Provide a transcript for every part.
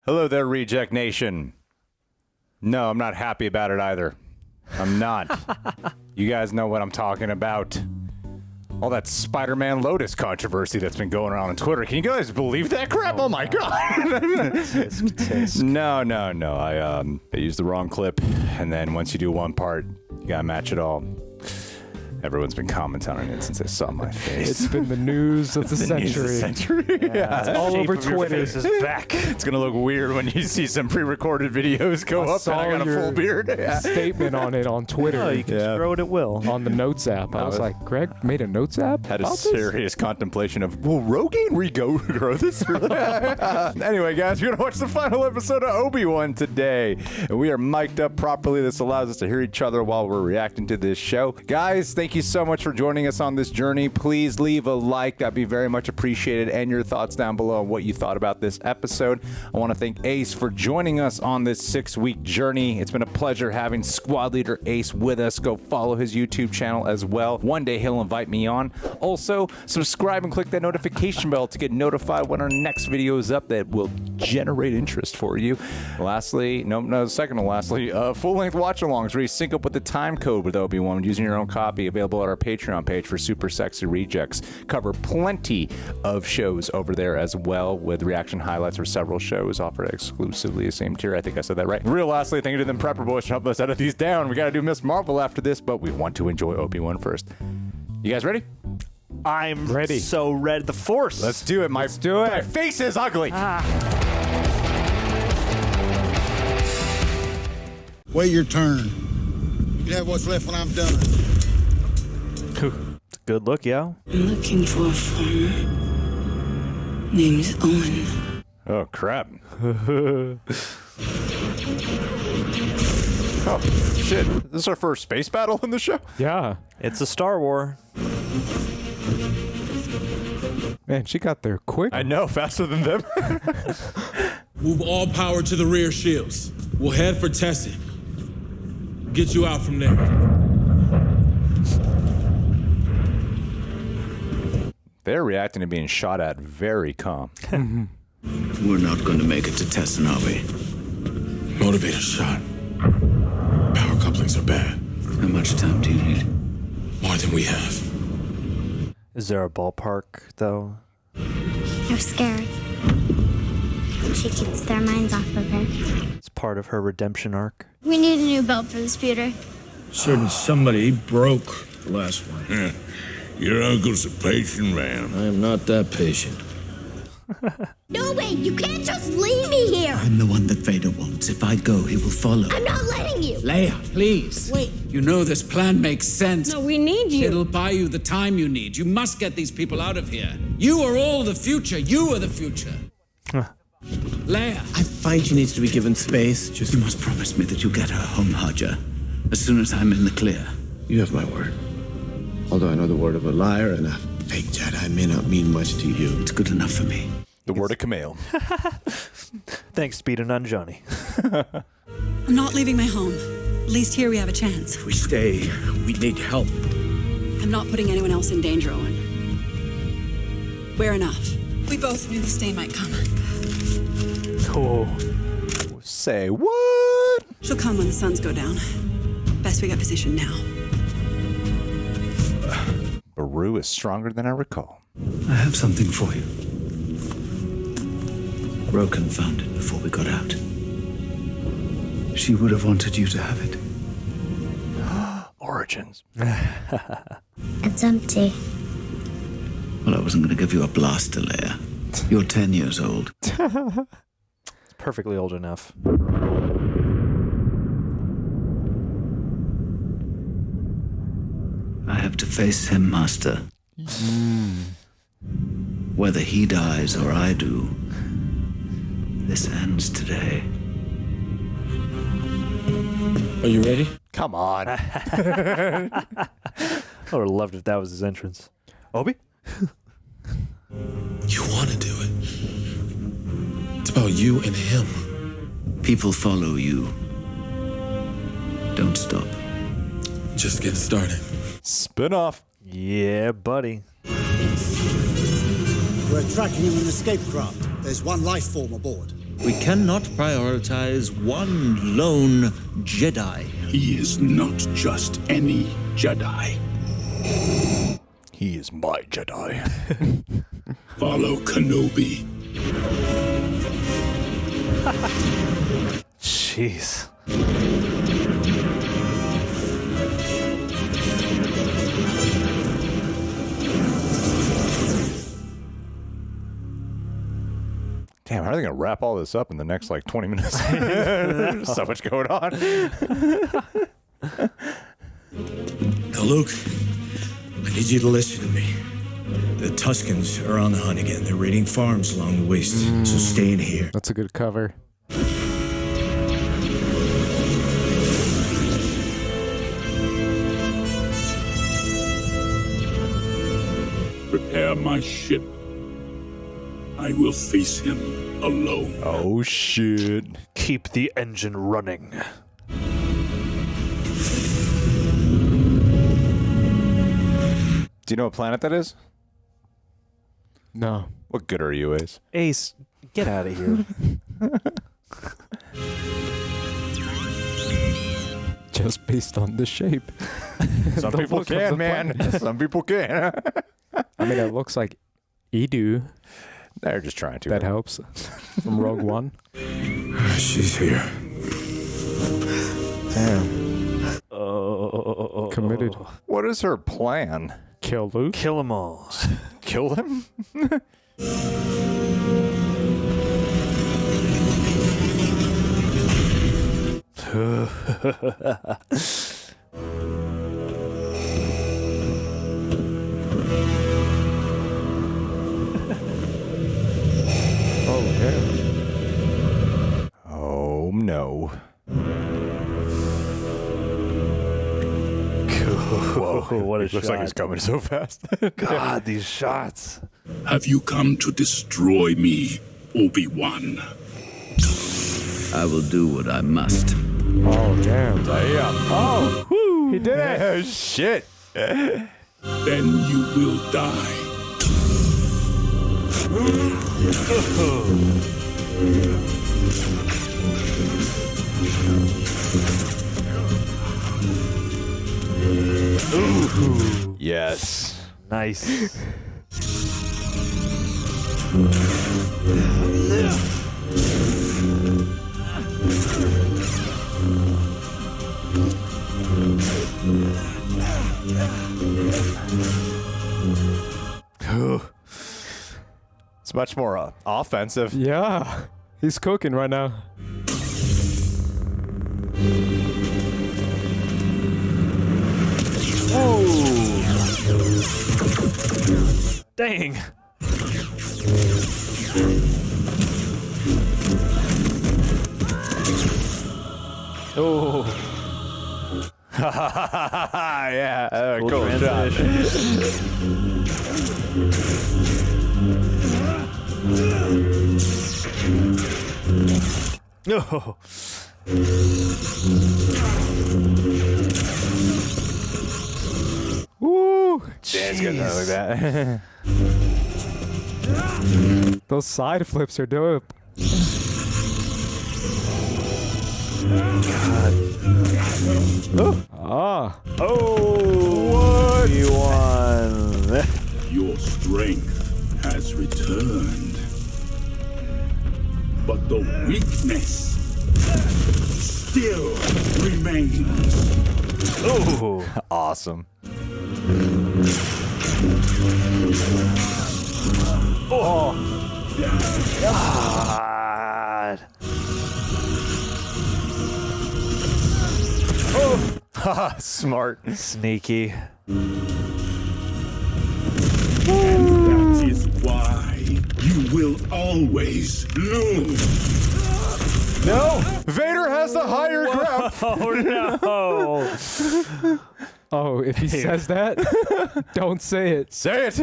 Hello there, Reject Nation. No, I'm not happy about it either. I'm not. You guys know what I'm talking about. All that Spider-Man Lotus controversy that's been going around on Twitter. Can you guys believe that crap? Oh my god. No. I used the wrong clip, and then once you do one part, you gotta match it all. Everyone's been commenting on it since they saw my face. It's been the news of the century. Yeah. It's all over Twitter. Is back. It's gonna look weird when you see some pre-recorded videos go up and I got a full beard. Statement on it on Twitter. Oh, you can scroll it at will. On the Notes app. I was like, Greg made a Notes app? Had a serious contemplation of, will Rogaine regrow this? Anyway, guys, we're gonna watch the final episode of Obi-Wan today. And we are mic'd up properly. This allows us to hear each other while we're reacting to this show. Guys, thank you so much for joining us on this journey. Please leave a like. That'd be very much appreciated. And your thoughts down below on what you thought about this episode. I want to thank Ace for joining us on this 6-week journey. It's been a pleasure having Squad Leader Ace with us. Go follow his YouTube channel as well. One day he'll invite me on. Also, subscribe and click that notification bell to get notified when our next video is up that will generate interest for you. Lastly, second to lastly, full-length watch-alongs where you sync up with the time code with Obi-Wan using your own copy, available at our Patreon page for super sexy rejects. Cover plenty of shows over there as well, with reaction highlights for several shows offered exclusively the same tier. I think I said that right. Real lastly, thank you to them prepper boys for helping us edit these down. We gotta do Miss Marvel after this, but we want to enjoy Obi-Wan first. You guys ready? I'm ready. So ready. The Force. Let's do it. Let's do it. My face is ugly. Wait your turn. You can have what's left when I'm done. Good look, yo. I'm looking for a farmer named Owen. Oh, crap. Oh, shit. This is our first space battle in the show? Yeah. It's a Star War. Man, she got there quick. I know, faster than them. Move all power to the rear shields. We'll head for testing. Get you out from there. They're reacting to being shot at very calm. We're not going to make it to testing, are we? Motivator shot. Power couplings are bad. How much time do you need? More than we have. Is there a ballpark, though? They're scared. She keeps their minds off of her. It's part of her redemption arc. We need a new belt for the speeder. Certain somebody broke the last one. Your uncle's a patient man. I am not that patient. No way! You can't just leave me here! I'm the one that Vader wants. If I go, he will follow. I'm not letting you! Leia, please. Wait. You know this plan makes sense. No, we need you! It'll buy you the time you need. You must get these people out of here. You are all the future. You are the future. Leia. I find she needs to be given space. You must promise me that you'll get her home, Haja, as soon as I'm in the clear. You have my word. Although I know the word of a liar and a fake Jedi may not mean much to you. It's good enough for me. The word of Camille. Thanks, Speedin' on Johnny. I'm not leaving my home. At least here we have a chance. If we stay, we need help. I'm not putting anyone else in danger, Owen. We're enough. We both knew this day might come. Oh. Say what? She'll come when the suns go down. Best we get positioned now. Baru is stronger than I recall. I have something for you. Roken found it before we got out. She would have wanted you to have it. Origins. It's empty. Well, I wasn't going to give you a blaster, Leia. You're 10 years old. It's perfectly old enough. I have to face him, Master. Whether he dies or I do, this ends today. Are you ready? Come on. I would have loved if that was his entrance. Obi? You want to do it. It's about you and him. People follow you. Don't stop. Just getting started. Spin off. Yeah, buddy. We're tracking an escape craft. There's one life form aboard. We cannot prioritize one lone Jedi. He is not just any Jedi. He is my Jedi. Follow Kenobi. Jeez. Damn, how are they going to wrap all this up in the next, like, 20 minutes? There's so much going on. Now, Luke, I need you to listen to me. The Tuscans are on the hunt again. They're raiding farms along the waste, so stay in here. That's a good cover. Prepare my ship. I will face him alone. Oh, shit. Keep the engine running. Do you know what planet that is? No. What good are you, Ace? Ace, get out of here. Just based on the shape. Some The people look of can, the man. planet. Some people can. I mean, it looks like Edu. They're just trying to. That helps. From Rogue One. She's here. Damn. Committed. What is her plan? Kill Luke? Kill them all. Kill them? Oh, damn. Oh, no. Whoa, what a Looks shot. like he's coming so fast. God, these shots. Have you come to destroy me, Obi-Wan? I will do what I must. Oh, damn. Damn. Oh, woo, he did it. Oh, shit. Then you will die. Ooh. Yes. Nice. It's much more offensive. Yeah. He's cooking right now. Dang. Oh. Yeah. Cool Cool shot. No. Woo. Dan's gonna like that. Those side flips are dope. Oh. Ah. Oh. What? You won. Your strength has returned. But the weakness still remains. Oh. Awesome. Oh. God. Oh. Smart. Sneaky. And that is why you will always lose. No! Vader has the higher ground. Oh, no. Oh, if he says that, don't say it. Say it.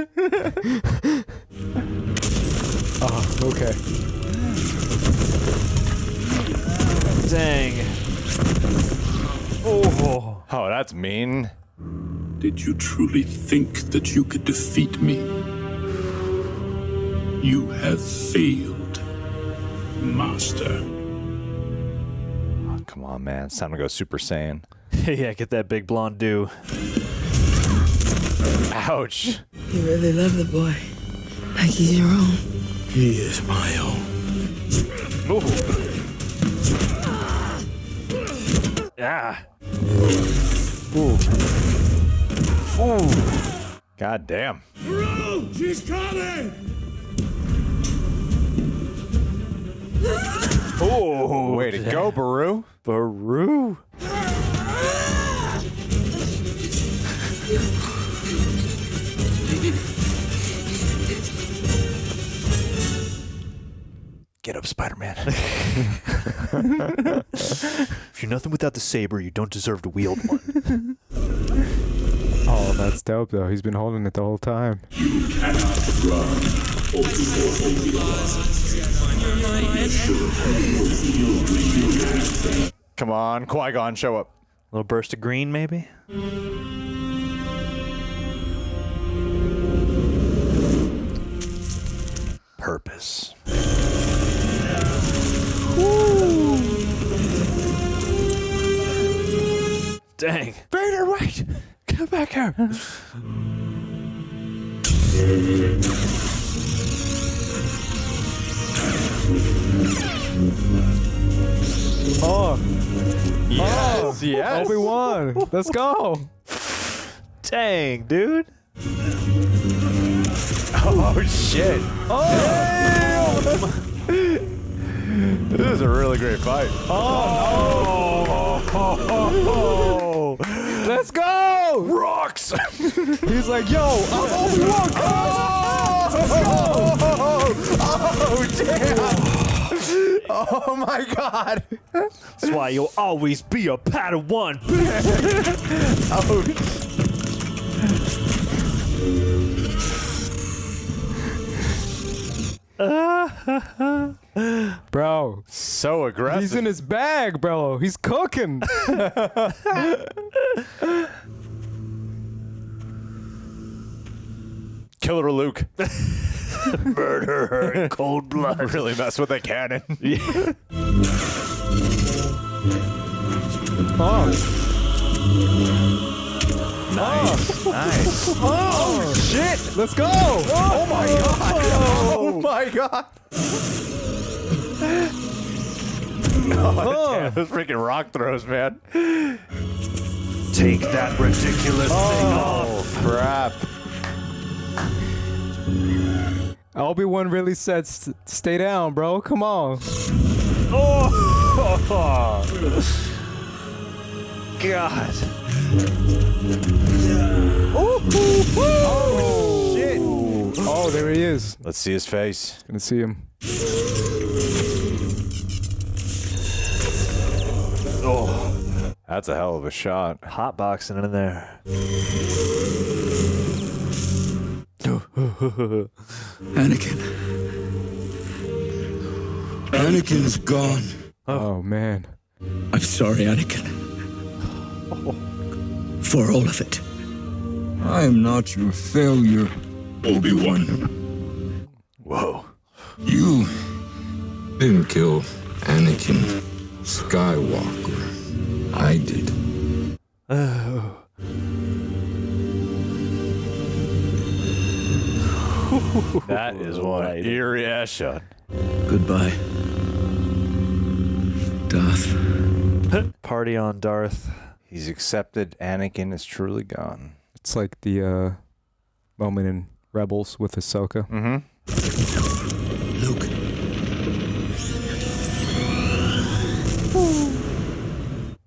Oh, okay. Dang. Oh. Oh, that's mean. Did you truly think that you could defeat me? You have failed. Master. Oh, come on, man. It's time to go Super Saiyan. Yeah, get that big blonde dew. Ouch. You really love the boy. Like he's your own. He is my own. Ooh. Yeah. Ooh. Ooh. God damn. Bro, she's coming! Oh, way to go, Baru. Baru. Get up, Spider-Man. If you're nothing without the saber, you don't deserve to wield one. Oh, that's dope, though. He's been holding it the whole time. You cannot run. Come on, Qui-Gon, show up. A little burst of green, maybe? Purpose. Dang. Vader, wait! Get back here! Oh! Yes, yes. Obi-Wan! Let's go! Dang, dude. Oh, shit. Oh! This is a really great fight. Oh! Let's go! Rocks! He's like, yo, I'm Obi-Wan! Oh, damn! Oh, my God. That's why you'll always be a Padawan. Oh, Bro, so aggressive. he's in his bag, bro. He's cooking. Killer Luke. Murder her in cold blood. Really mess with the cannon. Yeah. Oh. Nice. Nice. Oh, shit. Let's go. Oh, my God. Oh, my God. Oh, damn. Those freaking rock throws, man. Take that ridiculous thing off. Oh, crap. Obi-Wan really said, stay down, bro. Come on. Oh. God. Oh, shit. Oh, there he is. Let's see his face. Gonna see him. Oh, that's a hell of a shot. Hot boxing in there. Anakin. Anakin's gone. Oh, man. I'm sorry, Anakin. For all of it. I am not your failure. Obi-Wan. Whoa. You didn't kill Anakin Skywalker. I did. Oh. That is one eerie ass shot. Goodbye, Darth. Party on, Darth. He's accepted. Anakin is truly gone. It's like the moment in Rebels with Ahsoka. Mm-hmm. Luke.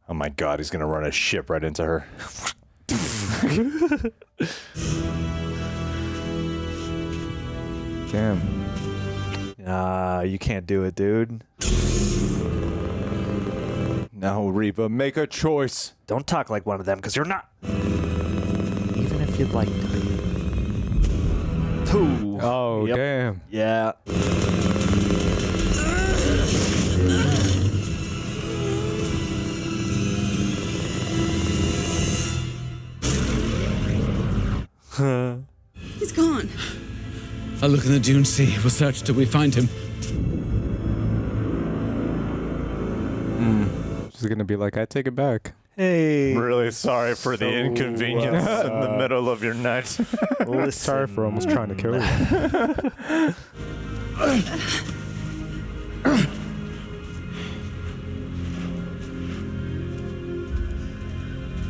Oh my God, he's gonna run a ship right into her. Damn. Nah, you can't do it, dude. No, Reva, make a choice. Don't talk like one of them, because you're not. Even if you'd like to be. Ooh. Oh, Yep. damn. Yeah. He's gone. I'll look in the dune sea. We'll search till we find him. She's gonna be like, I take it back. Hey. Really sorry for the inconvenience in the middle of your night. Sorry for almost trying to kill you.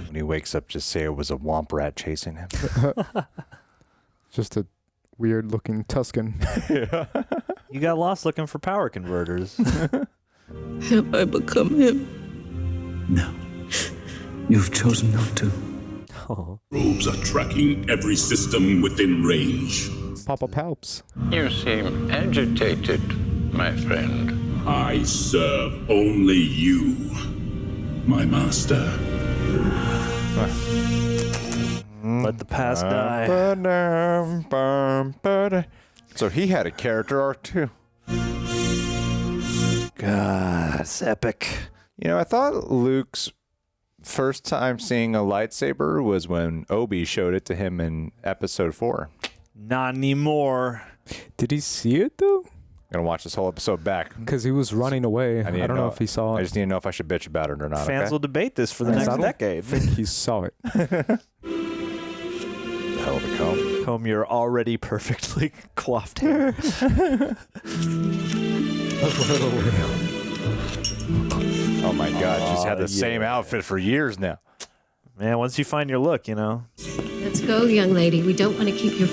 When he wakes up, just say it was a womp rat chasing him. Just a weird looking Tusken. Yeah. You got lost looking for power converters. Have I become him? No. You've chosen not to. Oh. Probes are tracking every system within range. Papa Palps. You seem agitated, my friend. I serve only you, my master. Let the past die. So he had a character arc too. God, it's epic. You know, I thought Luke's first time seeing a lightsaber was when Obi showed it to him in episode 4. Not anymore. Did he see it though? I'm gonna watch this whole episode back. Because he was running away. I don't know if he saw it. I just need to know if I should bitch about it or not. Fans will debate this for the next decade. I think he saw it. Hell of a comb. Comb your already perfectly coiffed hair. Oh my God, she's had the same outfit for years now. Man, once you find your look, you know. Let's go, young lady. We don't want to keep you.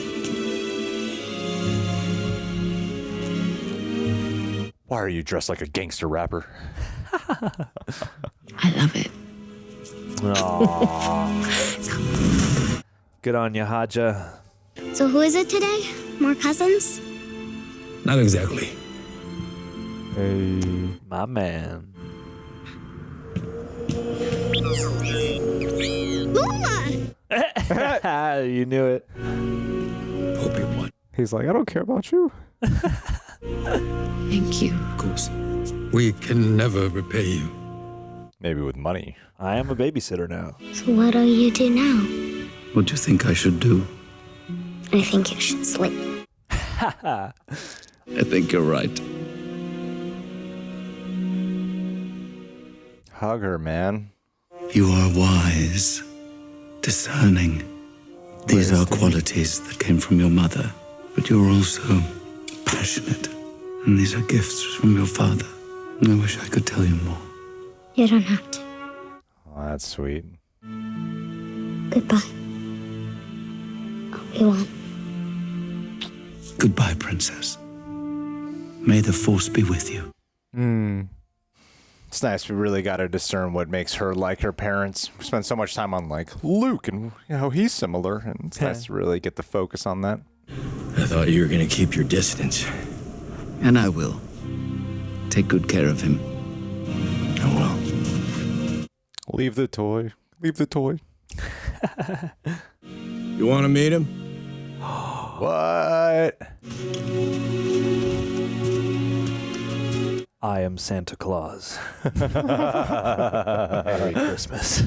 Why are you dressed like a gangster rapper? I love it. Aww. Good on you, Haja. So who is it today? More cousins? Not exactly. Hey. My man. Mama! You knew it. Obi-Wan. He's like, I don't care about you. Thank you. Of course. We can never repay you. Maybe with money. I am a babysitter now. So what do you do now? What do you think I should do? I think you should sleep. I think you're right. Hug her, man. You are wise, discerning. These are qualities that came from your mother, but you're also passionate. And these are gifts from your father. I wish I could tell you more. You don't have to. Oh, that's sweet. Goodbye. Obi-Wan. Goodbye, princess. May the force be with you. It's nice. We really got to discern what makes her like her parents. We spend so much time on like Luke and how he's similar, and it's nice to really get the focus on that. I thought you were going to keep your distance. And I will. Take good care of him. I will. Leave the toy. Leave the toy. You want to meet him? What? I am Santa Claus. Merry Christmas.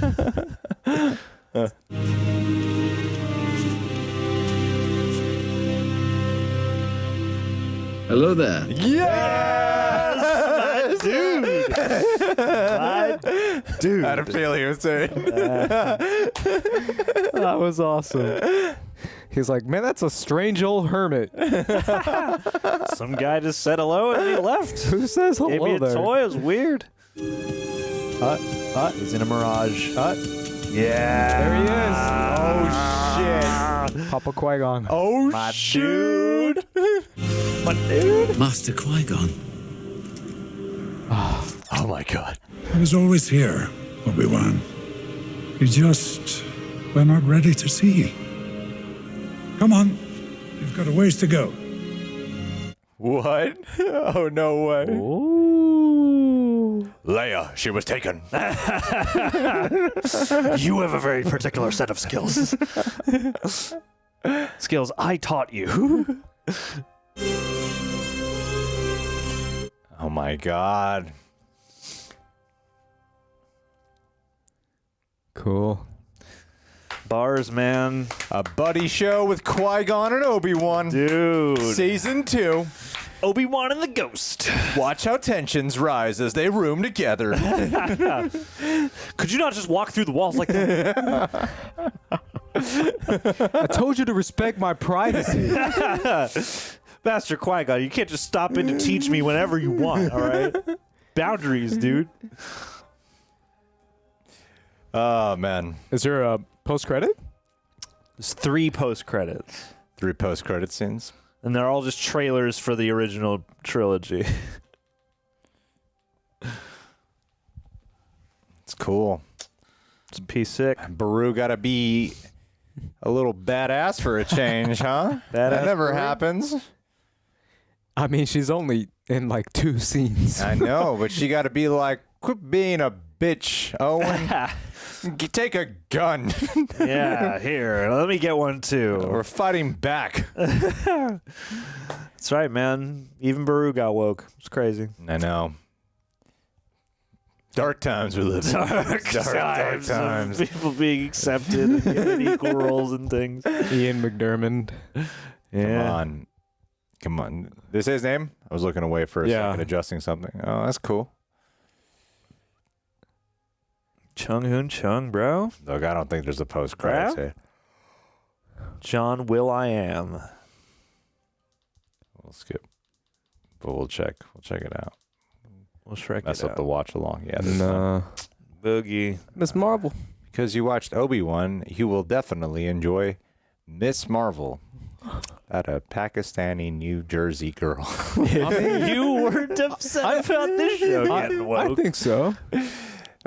Hello there. Yes! Dude! Dude. I had a feeling he was saying. That was awesome. He's like, man, that's a strange old hermit. Some guy just said hello and he left. Who says hello Gave me a there? toy. It was weird. He's in a mirage. Yeah. There he is. Oh, shit. Papa Qui-Gon. Oh, My shoot. My dude. Master Qui-Gon. Oh, my God. I was always here, Obi-Wan. You just were not ready to see. Come on. You've got a ways to go. What? Oh, no way. Ooh. Leia, she was taken. You have a very particular set of skills. Skills I taught you. Oh, my God. Cool. Bars, man. A buddy show with Qui-Gon and Obi-Wan. Dude. Season 2. Obi-Wan and the Ghost. Watch how tensions rise as they room together. Could you not just walk through the walls like that? I told you to respect my privacy. Master Qui-Gon, you can't just stop in to teach me whenever you want, all right? Boundaries, dude. Oh, man. Is there a post-credit? There's 3 post-credits. 3 post-credit scenes. And they're all just trailers for the original trilogy. It's cool. It's P6. Beru gotta be a little badass for a change, huh? That never Beru? happens. I mean, she's only in like 2 scenes. I know, but she gotta be like, quit being a bitch, Owen. Take a gun. Yeah, here. Let me get one, too. We're fighting back. That's right, man. Even Beru got woke. It's crazy. I know. Dark times we live in. Dark times. Of people being accepted and given equal roles and things. Ian McDermott. Yeah. Come on. Did they say his name? I was looking away for a second, adjusting something. Oh, that's cool. Chung Hoon Chung, bro. Look, I don't think there's a post-credits here. John Will.I.Am. We'll skip. But we'll check. We'll check it out. We'll check Mess it up out. the watch along. Yeah, there's No. Boogie. Miss Marvel. Because you watched Obi-Wan, you will definitely enjoy Miss Marvel. At a Pakistani New Jersey girl. I mean, you weren't upset about this show getting woke. I think so.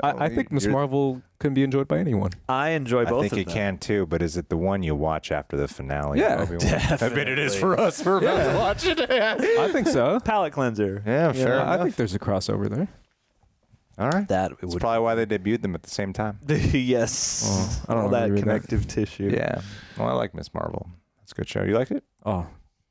I think Miss Marvel can be enjoyed by anyone. I enjoy both I think of it them. can too, but is it the one you watch after the finale? Yeah, of Obi-Wan? I bet it is for us. We're about to watch it. I think so. Palate cleanser. Yeah, fair enough. I think there's a crossover there. All right. That's probably why they debuted them at the same time. Yes. I don't All know that maybe connective tissue. Yeah. Well, I like Miss Marvel. That's a good show. You liked it? Oh,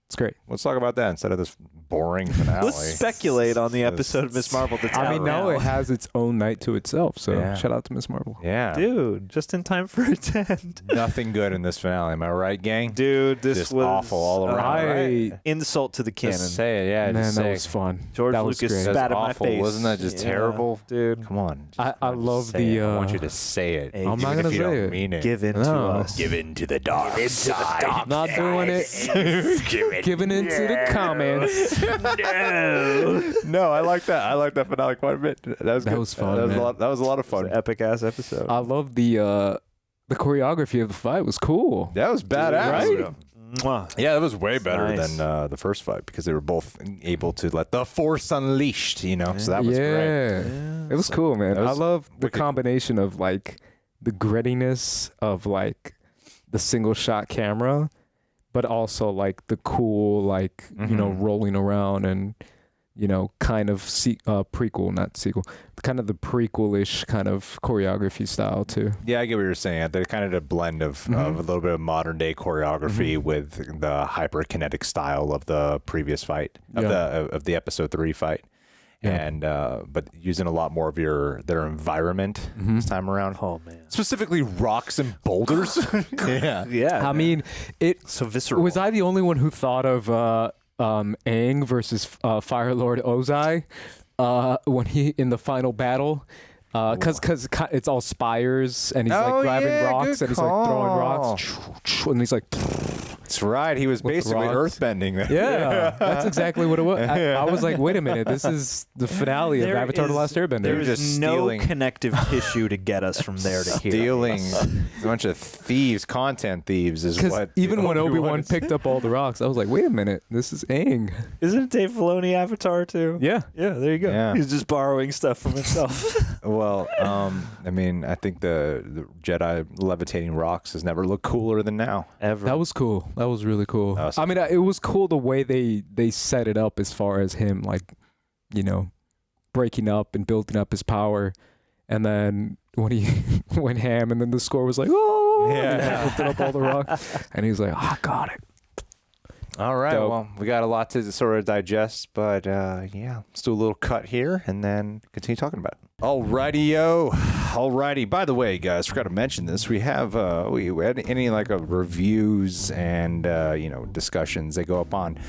it's great. Let's talk about that instead of this boring finale. Let's speculate on the episode of Miss Marvel that's I out mean, now now. it has its own night to itself, so Yeah. shout out to Miss Marvel. Yeah. Dude, just in time for its end. Nothing good in this finale. Am I right, gang? Dude, this Just was awful all around. Right? insult to the canon. Just say it. Yeah, Man, just that say was it. fun. George that was Lucas great. spat in awful. my face. Wasn't that just terrible? Dude. Come on. I love Say the. it. I want you to say it. Hey, I'm not Even gonna if you say don't it. mean it. Give in to No. us. Give in to the dark side. Not doing it. Giving into the comments. No, I like that. I like that finale quite a bit. That was good. was fun, That was man. a lot. That was a lot of fun. Epic ass episode. I love the choreography of the fight was cool. That was badass. Right? Mwah. Yeah, that was way better nice. than the first fight because they were both able to let the force unleashed. You know, so that was great. It was cool, man. That I was love the wicked. combination of like the grittiness of like the single shot camera, but also like the cool like you know rolling around and you know kind of prequel, not sequel, kind of the prequel-ish kind of choreography style too. Yeah, I get what you're saying. They're kind of a blend of a little bit of modern day choreography with the hyperkinetic style of the previous fight of the episode 3 fight. And but using a lot more of their environment this time around. Oh man, specifically rocks and boulders. yeah. I mean, it so visceral. was I the only one who thought of Aang versus Fire Lord Ozai when he in the final battle. Because it's all spires and he's like grabbing rocks and he's like throwing rocks and he's like. That's right. He was basically earthbending. Yeah, that's exactly what it was. I was like, wait a minute, this is the finale of Avatar: The Last Airbender. There is just no stealing. connective tissue to get us from there to here. Stealing a bunch of thieves, content thieves is what. Even when Obi-Wan is. picked up all the rocks, I was like, wait a minute, this is Aang. Isn't Dave Filoni Avatar too? Yeah. Yeah, there you go. Yeah. He's just borrowing stuff from himself. Well, I mean, I think the Jedi levitating rocks has never looked cooler than now. Ever. That was cool. That was really cool. That was I mean, it was cool the way they set it up as far as him, like, you know, breaking up and building up his power. And then when he went ham and then the score was like, oh, and he lifted up all the rocks. And he was like, oh, I got it. All right. Dope. Well, we got a lot to sort of digest, but yeah, let's do a little cut here and then continue talking about it. Alrighty-o. Alrighty. By the way, guys, forgot to mention this. We have we had any like reviews and you know discussions. They go up on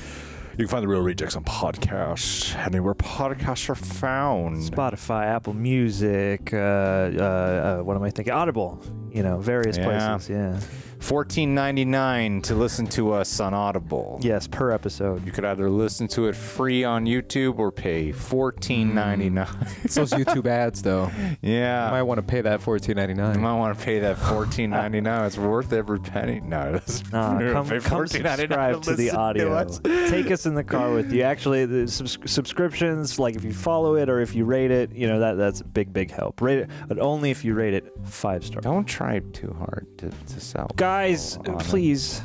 You can find The Real Rejects on podcasts, anywhere podcasts are found. Spotify, Apple Music, what am I thinking? Audible, various places. Yeah. $14.99 to listen to us on Audible. Yes, per episode. You could either listen to it free on YouTube or pay $14.99. It's those YouTube ads, though. Yeah. You might want to pay that $14.99. You might want to pay that $14.99. It's worth every penny. No, it doesn't. Come subscribe to the audio. Take us in the car with you. Actually, the subscriptions, like if you follow it or if you rate it, that's a big help. Rate it, but only if you rate it 5 stars. Don't try too hard to sell. Guys, please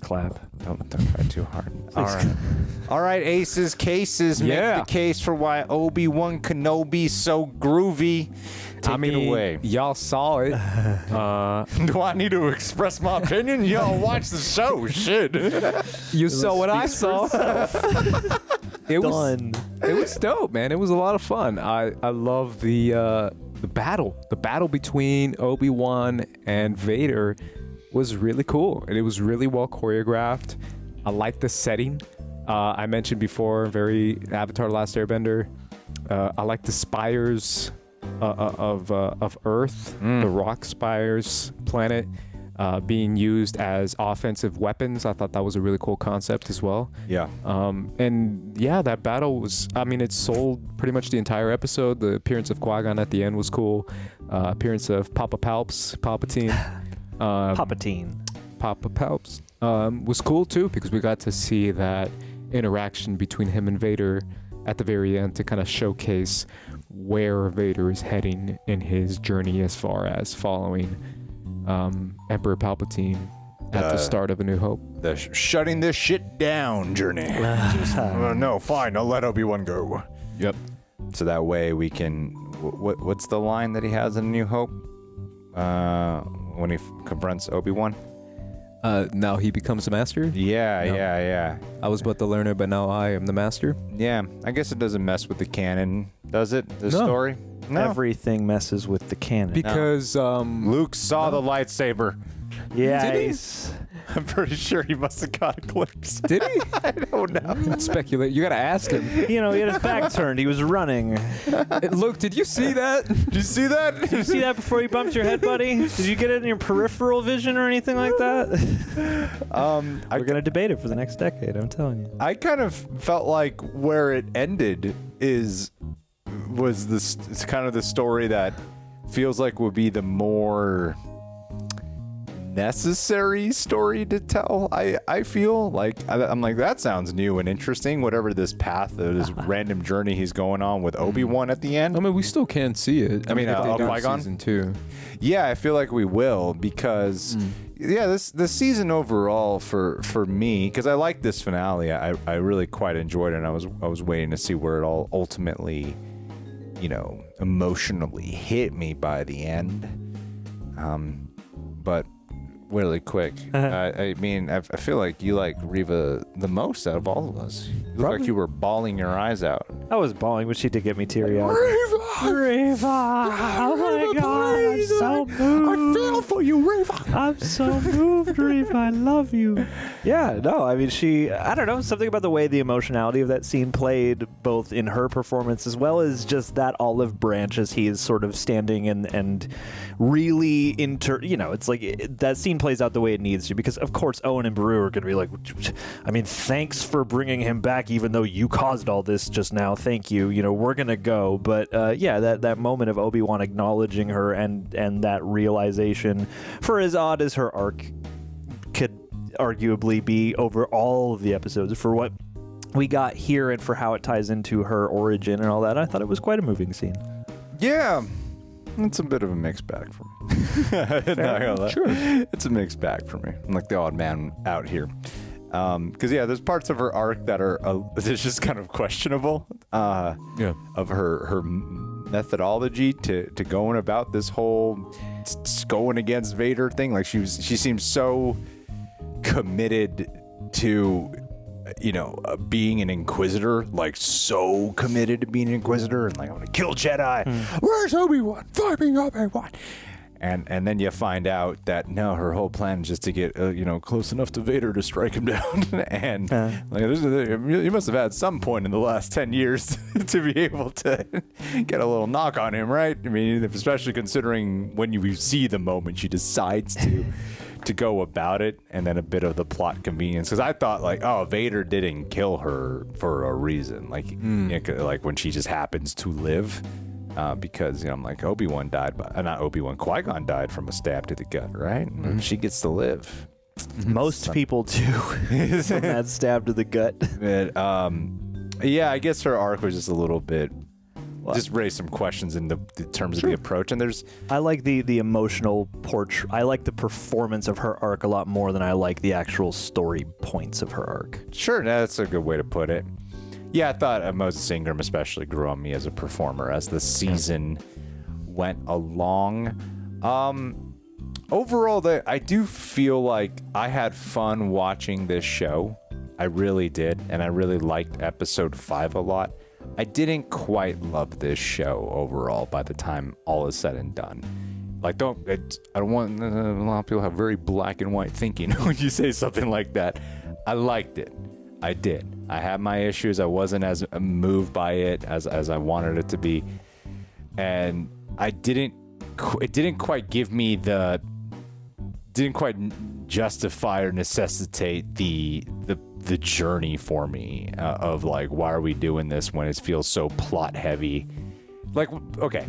clap. Don't try too hard. All right, Aces, Cases, make the case for why Obi-Wan Kenobi so groovy. Take it away. Y'all saw it. Do I need to express my opinion? Y'all watch the show. Shit. You saw what I saw. It was dope, man. It was a lot of fun. I love the battle between Obi-Wan and Vader was really cool, and it was really well choreographed. I like the setting. I mentioned before, very Avatar: The Last Airbender. I like the spires of Earth, the rock spires planet, being used as offensive weapons. I thought that was a really cool concept as well. Yeah. And that battle was, it sold pretty much the entire episode. The appearance of Qui-Gon at the end was cool. Appearance of Papa Palpatine. Papa Palps was cool too, because we got to see that interaction between him and Vader at the very end to kind of showcase where Vader is heading in his journey as far as following Emperor Palpatine at the start of A New Hope. The shutting this shit down journey. No, fine, I'll let Obi-Wan go. Yep. So that way we can... What's the line that he has in A New Hope? When he confronts Obi-Wan? Now he becomes the master? Yeah. I was but the learner, but now I am the master? Yeah, I guess it doesn't mess with the canon, does it? The story? No. Everything messes with the canon. Because Luke saw the lightsaber. Yeah, I'm pretty sure he must have got eclipsed. Did he? I don't know. Speculate. You gotta ask him. He had his back turned. He was running. Luke, did you see that? Did you see that? Did you see that before you bumped your head, buddy? Did you get it in your peripheral vision or anything like that? We're gonna debate it for the next decade. I'm telling you. I kind of felt like where it ended was this. It's kind of the story that feels like would be the more necessary story to tell. I feel like I'm like, that sounds new and interesting, whatever this path or this random journey he's going on with Obi-Wan at the end. We still can see it. I mean, Qui-Gon season 2. Yeah, I feel like we will, because this season overall for me, because I like this finale, I really quite enjoyed it, and I was waiting to see where it all ultimately emotionally hit me by the end. But really quick, I feel like you like Reva the most out of all of us. You look like you were bawling your eyes out. I was bawling, but she did get me teary-eyed. Reva! Oh my God, I'm so moved. I feel for you, Reva. I'm so moved, Reva. I love you. Yeah, no, I don't know, something about the way the emotionality of that scene played, both in her performance as well as just that olive branch as he is sort of standing and really it's like that scene plays out the way it needs to, because of course Owen and Beru are going to be like, thanks for bringing him back, even though you caused all this just now. Thank you. We're going to go. But that moment of Obi-Wan acknowledging her and that realization, for as odd as her arc could arguably be over all of the episodes, for what we got here and for how it ties into her origin and all that, I thought it was quite a moving scene. Yeah. It's a bit of a mixed bag for me. Sure. It's a mixed bag for me. I'm like the odd man out here. Because, there's parts of her arc that are it's just kind of questionable. Of her methodology to going about this whole going against Vader thing. Like she seems so committed to being an Inquisitor, like so committed to being an Inquisitor, and like, I'm gonna kill Jedi. Where's Obi-Wan? Find me Obi-Wan. And then you find out that no, her whole plan is just to get close enough to Vader to strike him down. And you must have had some point in the last 10 years to be able to get a little knock on him, right? I mean, especially considering when you see the moment she decides to go about it, and then a bit of the plot convenience. Because I thought like, oh, Vader didn't kill her for a reason, like like when she just happens to live. Because I'm like, Obi-Wan died, but not Obi-Wan, Qui-Gon died from a stab to the gut, right? She gets to live. Most people do from that stab to the gut. But, yeah, I guess her arc was just a little bit. Just raised some questions in the terms of the approach, and I like the emotional portrait. I like the performance of her arc a lot more than I like the actual story points of her arc. Sure, that's a good way to put it. Yeah, I thought Moses Ingram especially grew on me as a performer as the season went along. Overall, I do feel like I had fun watching this show. I really did, and I really liked episode 5 a lot. I didn't quite love this show overall by the time all is said and done. Like, I don't want a lot of people have very black and white thinking when you say something like that. I liked it. I did. I had my issues. I wasn't as moved by it as I wanted it to be, and it didn't quite give me didn't quite justify or necessitate the journey for me of like, why are we doing this when it feels so plot heavy? Like, okay,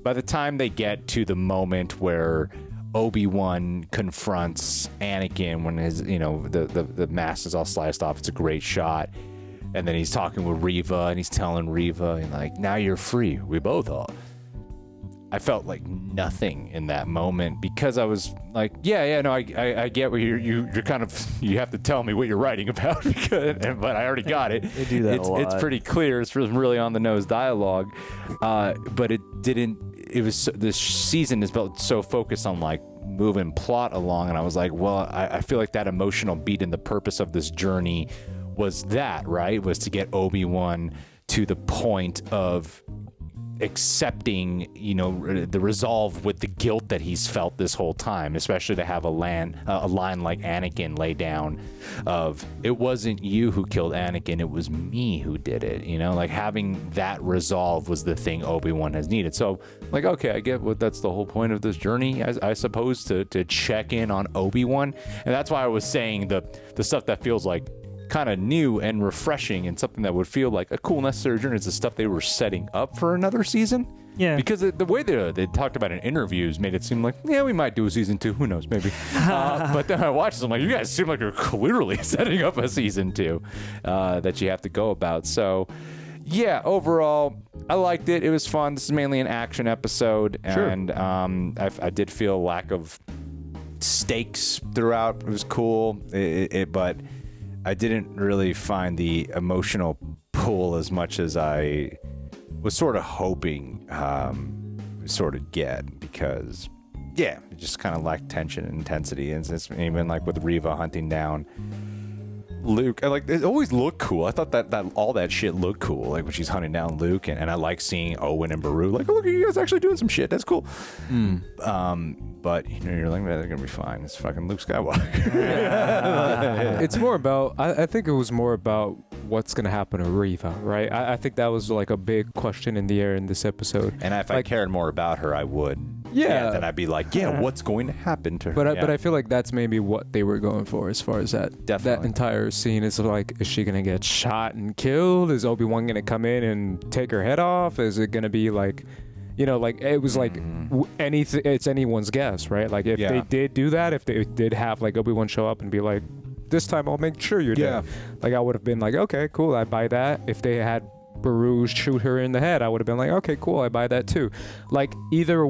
by the time they get to the moment where Obi-Wan confronts Anakin when his, the mask is all sliced off. It's a great shot. And then he's talking with Reva, and he's telling Reva, and like, now you're free. We both are. I felt like nothing in that moment because I was like, I get what you're kind of, you have to tell me what you're writing about, but I already got it. They do that a lot. It's pretty clear. It's really on the nose dialogue, but it didn't. This season is built so focused on like moving plot along, and I was like, well, I feel like that emotional beat and the purpose of this journey was to get Obi-Wan to the point of accepting, the resolve with the guilt that he's felt this whole time, especially to have a line like Anakin lay down of, it wasn't you who killed Anakin, it was me who did it, like having that resolve was the thing Obi-Wan has needed. So like, okay, I get what that's the whole point of this journey, I suppose, to check in on Obi-Wan. And that's why I was saying the stuff that feels like kind of new and refreshing and something that would feel like a cool necessary journey is the stuff they were setting up for another season. Yeah, because the way they talked about it in interviews made it seem like, yeah, we might do a season 2, who knows, maybe. But then I watched them, like, you guys seem like you're clearly setting up a season 2 that you have to go about. So yeah, overall I liked it. It was fun. This is mainly an action episode. Sure. And I did feel a lack of stakes throughout. It was cool, but I didn't really find the emotional pull as much as I was sort of hoping sort of get, because it just kind of lacked tension and intensity. And it's even like with Reva hunting down Luke, it always looked cool. I thought that all that shit looked cool, like when she's hunting down Luke, and I like seeing Owen and Beru, like, oh, look, you guys actually doing some shit, that's cool. But you're like, man, they're gonna be fine. It's fucking Luke Skywalker. It's more about, I think it was more about what's gonna happen to Reva, right? I think that was like a big question in the air in this episode. And if I cared more about her, I would. Yeah. Then I'd be like, what's going to happen to her? But I feel like that's maybe what they were going for as far as that. Definitely. That entire scene is like, is she gonna get shot and killed? Is Obi-Wan gonna come in and take her head off? Is it gonna be like, like it was like anything? It's anyone's guess, right? Like if they did do that, if they did have like Obi-Wan show up and be like, this time I'll make sure you're dead. Like I would have been like, okay, cool, I buy that. If they had Beru shoot her in the head, I would have been like, okay, cool, I buy that too. Like either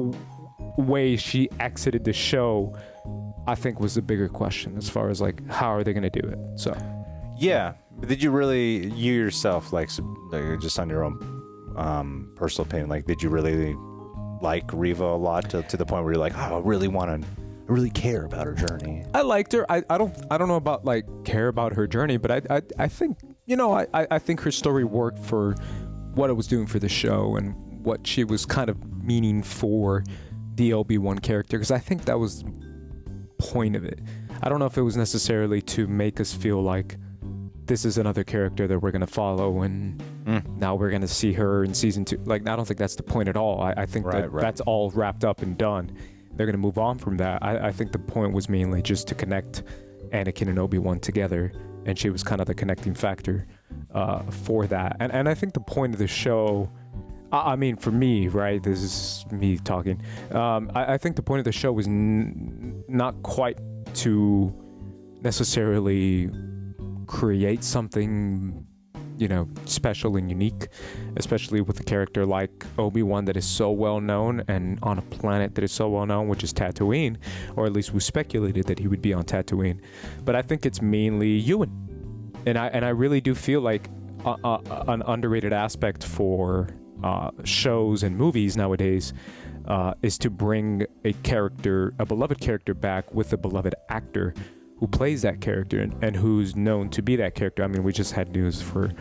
way she exited the show, I think was the bigger question as far as like, how are they going to do it? So did you really, you yourself, like just on your own personal opinion, like did you really like Reva a lot to the point where you're like, oh, I really care about her journey? I liked her. I don't know about like care about her journey, but I think I think her story worked for what it was doing for the show and what she was kind of meaning for the Obi-Wan character, because I think that was the point of it. I don't know if it was necessarily to make us feel like this is another character that we're going to follow and now we're going to see her in season 2. Like, I don't think that's the point at all. I think that's all wrapped up and done. They're going to move on from that. I think the point was mainly just to connect Anakin and Obi-Wan together, and she was kind of the connecting factor for that. And I think the point of the show, I mean, for me, right, this is me talking, I think the point of the show was not quite to necessarily create something, you know, special and unique, especially with a character like Obi-Wan that is so well known and on a planet that is so well known, which is Tatooine, or at least we speculated that he would be on Tatooine. But I think it's mainly Ewan, and I really do feel like an underrated aspect for shows and movies nowadays is to bring a beloved character back with a beloved actor who plays that character and who's known to be that character. I mean, we just had news for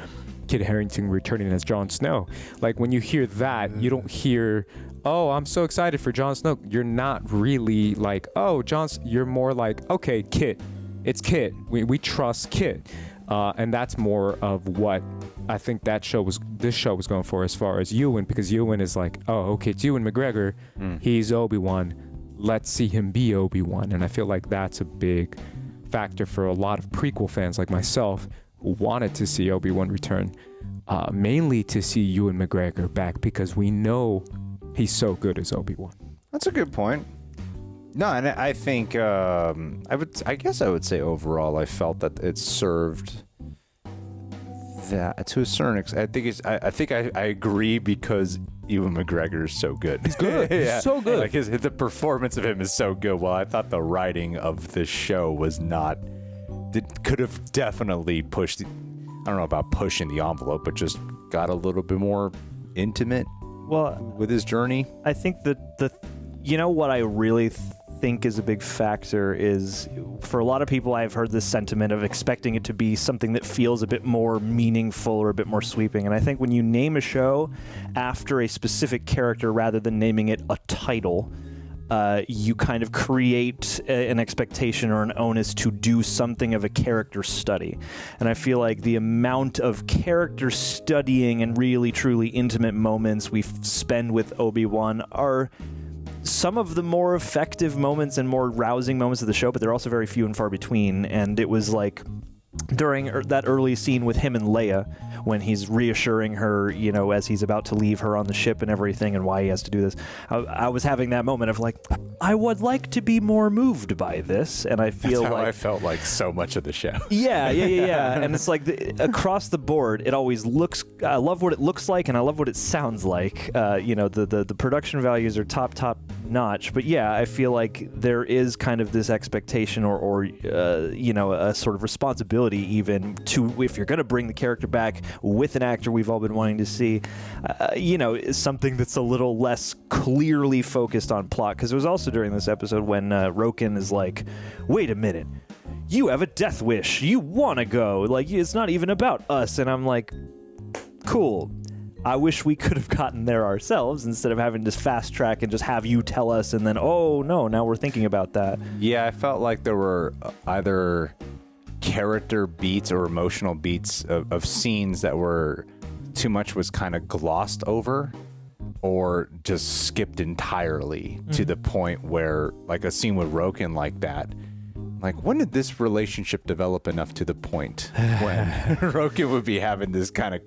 Kit Harington returning as Jon Snow. Like, when you hear that, you don't hear, oh, I'm so excited for Jon Snow. You're not really like, oh, you're more like, okay, Kit. It's Kit. We trust Kit. And that's more of what I think this show was going for as far as Ewan, because Ewan is like, oh, okay, it's Ewan McGregor. He's Obi-Wan. Let's see him be Obi-Wan. And I feel like that's a big factor for a lot of prequel fans like myself who wanted to see Obi-Wan return, mainly to see Ewan McGregor back, because we know he's so good as Obi-Wan. That's a good point. No, and I think I guess I would say overall I felt that it served that to a certain extent. I think I agree, because Ewan McGregor is so good. He's good. Yeah. He's so good. Like the performance of him is so good. Well, I thought the writing of this show was not. It could have definitely pushed. I don't know about pushing the envelope, but just got a little bit more intimate. Well, with his journey. I think that you know what I really think is a big factor is, for a lot of people, I've heard this sentiment of expecting it to be something that feels a bit more meaningful or a bit more sweeping. And I think when you name a show after a specific character rather than naming it a title, you kind of create an expectation or an onus to do something of a character study. And I feel like the amount of character studying and really truly intimate moments we spend with Obi-Wan are some of the more effective moments and more rousing moments of the show, but they're also very few and far between. And it was like during that early scene with him and Leia, when he's reassuring her, you know, as he's about to leave her on the ship and everything, and why he has to do this, I was having that moment of like, I would like to be more moved by this, and I feel That's how like I felt like so much of the show. Yeah. And it's like across the board, it always looks. I love what it looks like, and I love what it sounds like. You know, the production values are top notch. But yeah, I feel like there is kind of this expectation or you know, a sort of responsibility even to, if you're going to bring the character back with an actor we've all been wanting to see, you know, something that's a little less clearly focused on plot. Because it was also during this episode when Roken is like, wait a minute, you have a death wish, you want to go, like, it's not even about us. And I'm like, cool, I wish we could have gotten there ourselves instead of having to fast track and just have you tell us and then, oh no, now we're thinking about that. Yeah, I felt like there were either character beats or emotional beats of scenes that were too much was kind of glossed over or just skipped entirely to the point where, like a scene with Roken like that, like, when did this relationship develop enough to the point when Roken would be having this kind of,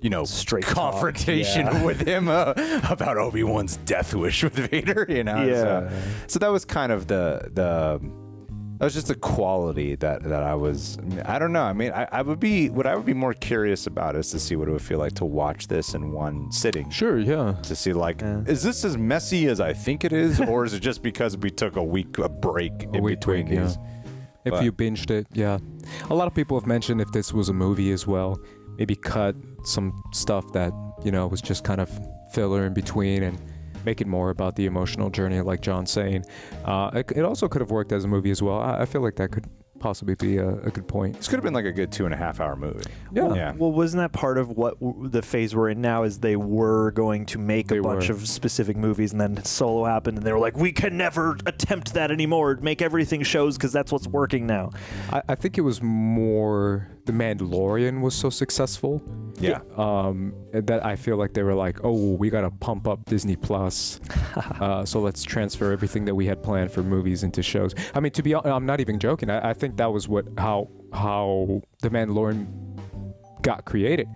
you know, straight confrontation with him about Obi-Wan's death wish with Vader, you know? Yeah. So that was kind of that was just the quality that I was, I don't know. I mean, I would be more curious about is to see what it would feel like to watch this in one sitting. Sure, yeah. To see, like, is this as messy as I think it is, or is it just because we took a break in between these? Yeah. If you binged it, yeah. A lot of people have mentioned if this was a movie as well, maybe cut some stuff that, you know, was just kind of filler in between and make it more about the emotional journey, like John's saying. It also could have worked as a movie as well. I feel like that could possibly be a good point. This could have been like a good 2.5 hour movie. Yeah. Well, wasn't that part of what the phase we're in now? Is they were going to make a bunch of specific movies, and then Solo happened, and they were like, we can never attempt that anymore. Make everything shows because that's what's working now. I think it was more The Mandalorian was so successful. Yeah. That I feel like they were like, oh, we gotta pump up Disney Plus, so let's transfer everything that we had planned for movies into shows. I mean, to be honest, I'm not even joking. I think that was how The Mandalorian got created.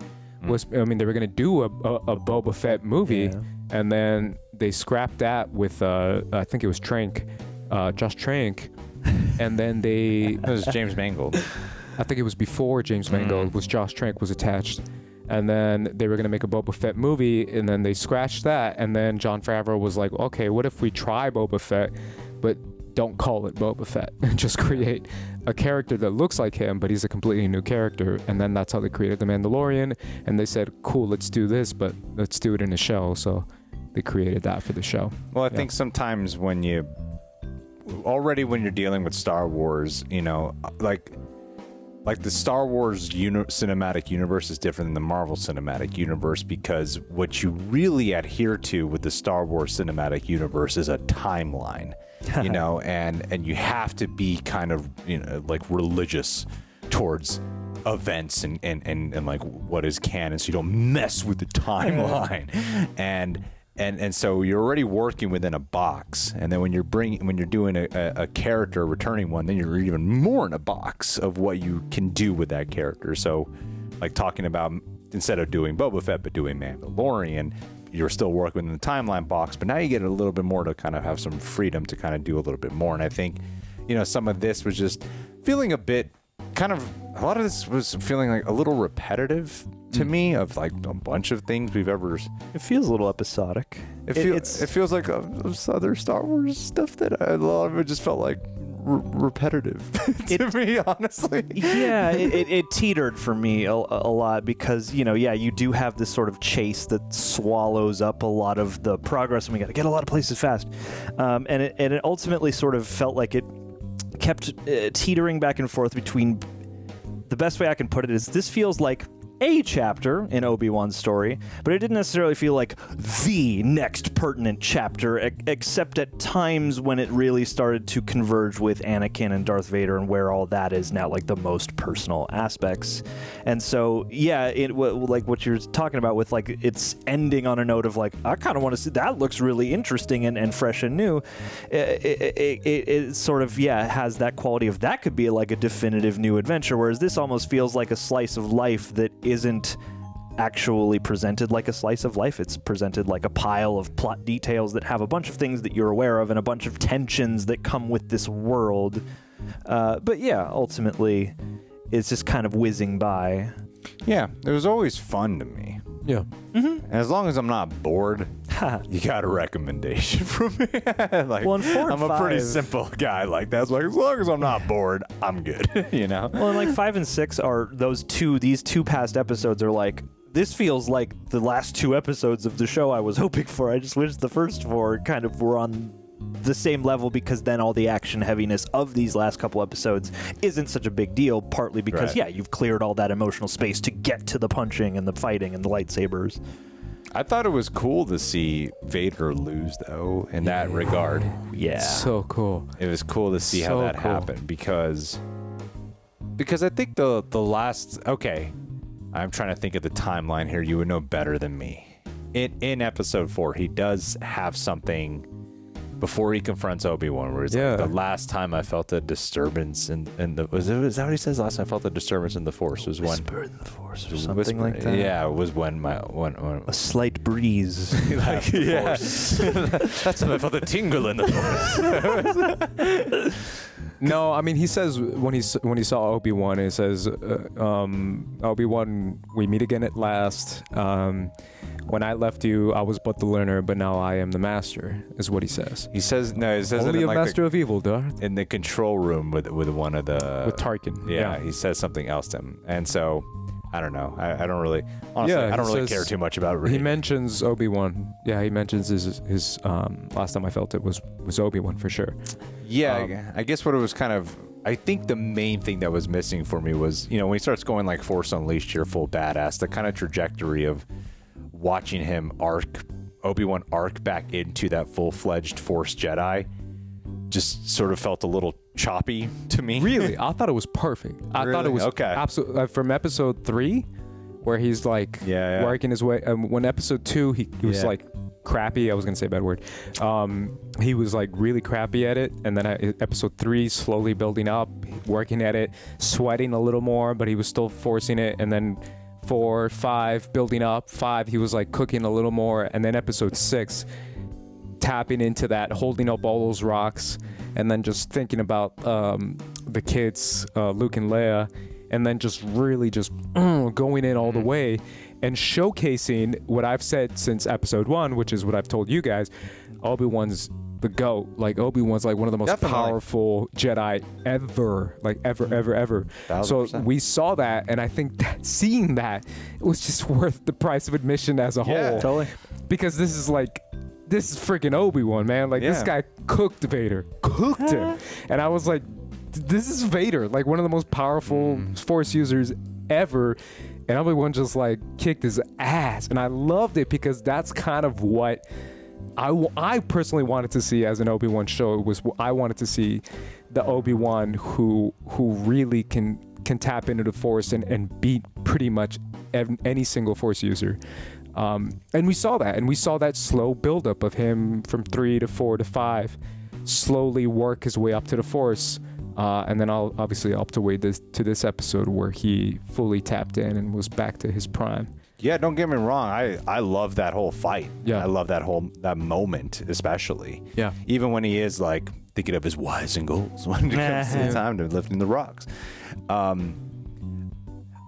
Was I mean, they were gonna do a Boba Fett movie, and then they scrapped that with I think it was Josh Trank, and then it was James Mangold. I think it was before James Mangold. Was Josh Trank was attached. And then they were going to make a Boba Fett movie, and then they scratched that. And then Jon Favreau was like, okay, what if we try Boba Fett, but don't call it Boba Fett? Just create a character that looks like him, but he's a completely new character. And then that's how they created The Mandalorian. And they said, cool, let's do this, but let's do it in a show. So they created that for the show. Well, I think sometimes when you're dealing with Star Wars, you know, like the Star Wars cinematic universe is different than the Marvel cinematic universe, because what you really adhere to with the Star Wars cinematic universe is a timeline, you know, and you have to be kind of, you know, like religious towards events and like what is canon, so you don't mess with the timeline. And so you're already working within a box, and then when you're doing a character, a returning one, then you're even more in a box of what you can do with that character. So, like talking about, instead of doing Boba Fett but doing Mandalorian, you're still working within the timeline box, but now you get a little bit more to kind of have some freedom to kind of do a little bit more. And I think, you know, some of this was just feeling a lot of this was feeling like a little repetitive to me, of like a bunch of things we've ever. It feels a little episodic. It feels like other Star Wars stuff that a lot of it just felt like repetitive to me, honestly. Yeah, it teetered for me a lot, because, you know, you do have this sort of chase that swallows up a lot of the progress, and we got to get a lot of places fast. And it ultimately sort of felt like it kept teetering back and forth between. The best way I can put it is this feels like a chapter in Obi-Wan's story, but it didn't necessarily feel like the next pertinent chapter, except at times when it really started to converge with Anakin and Darth Vader, and where all that is now like the most personal aspects. And so, yeah, like what you're talking about with like it's ending on a note of like, I kind of want to see, that looks really interesting and fresh and new. It sort of, has that quality of that could be like a definitive new adventure, whereas this almost feels like a slice of life that isn't actually presented like a slice of life. It's presented like a pile of plot details that have a bunch of things that you're aware of and a bunch of tensions that come with this world. But yeah, ultimately, it's just kind of whizzing by. Yeah, it was always fun to me. Yeah. Mm-hmm. And as long as I'm not bored, you got a recommendation from me. Like, well, I'm a pretty simple guy like that. So like, as long as I'm not bored, I'm good. You know? Well, and like 5 and 6 are these two past episodes are like, this feels like the last 2 episodes of the show I was hoping for. I just wish the first 4 kind of were on the same level, because then all the action heaviness of these last couple episodes isn't such a big deal, partly because, you've cleared all that emotional space to get to the punching and the fighting and the lightsabers. I thought it was cool to see Vader lose, though, in that regard. Yeah. So cool. It was cool to see how that happened, because I think the last... Okay, I'm trying to think of the timeline here. You would know better than me. In episode 4, he does have something before he confronts Obi-Wan, where he's like, the last time I felt a disturbance in the... is that what he says? Last time I felt a disturbance in the Force was when... Whisper in the Force or something like that. Yeah, it was when a slight breeze. Like, yeah. That's when I felt a tingle in the Force. No, I mean, he says when he saw Obi-Wan, he says, Obi-Wan, we meet again at last. When I left you, I was but the learner, but now I am the master, is what he says. He says only a master of evil, Darth. In the control room with one of the... With Tarkin. Yeah, he says something else to him. And so, I don't know. I don't really... Honestly, I don't really care too much about it. He mentions Obi-Wan. Yeah, he mentions his last time I felt it was Obi-Wan for sure. Yeah, I guess what it was kind of I think the main thing that was missing for me was, you know, when he starts going like Force Unleashed here, full badass, the kind of trajectory of watching him Obi-Wan arc back into that full-fledged Force Jedi just sort of felt a little choppy to me. Really? I thought it was perfect. I thought it was absolutely from episode 3, where he's like working his way. When episode 2, he was like crappy. I was gonna say a bad word. He was like really crappy at it, and then episode 3, slowly building up, working at it, sweating a little more, but he was still forcing it, and then 4, 5, building up. 5, he was like cooking a little more, and then episode 6, tapping into that, holding up all those rocks, and then just thinking about the kids, Luke and Leia, and then just really just going in all the way and showcasing what I've said since episode 1, which is what I've told you guys. Obi-Wan's the GOAT. Like, Obi-Wan's like one of the most powerful Jedi ever. Like, ever. 1,000%. So we saw that, and I think that seeing that, it was just worth the price of admission as a whole. Totally. Because this is freaking Obi-Wan, man. Like, this guy cooked Vader. Cooked him. And I was like, this is Vader. Like, one of the most powerful Force users ever. And Obi-Wan just, like, kicked his ass. And I loved it because that's kind of what I personally wanted to see as an Obi-Wan show. I wanted to see the Obi-Wan who really can tap into the Force and beat pretty much any single Force user. And we saw that. And we saw that slow buildup of him from 3 to 4 to 5, slowly work his way up to the Force. And then obviously up to this episode where he fully tapped in and was back to his prime. Yeah, don't get me wrong. I love that whole fight. Yeah, I love that moment, especially. Yeah, even when he is like thinking of his whys and goals when it comes to the time to lifting the rocks.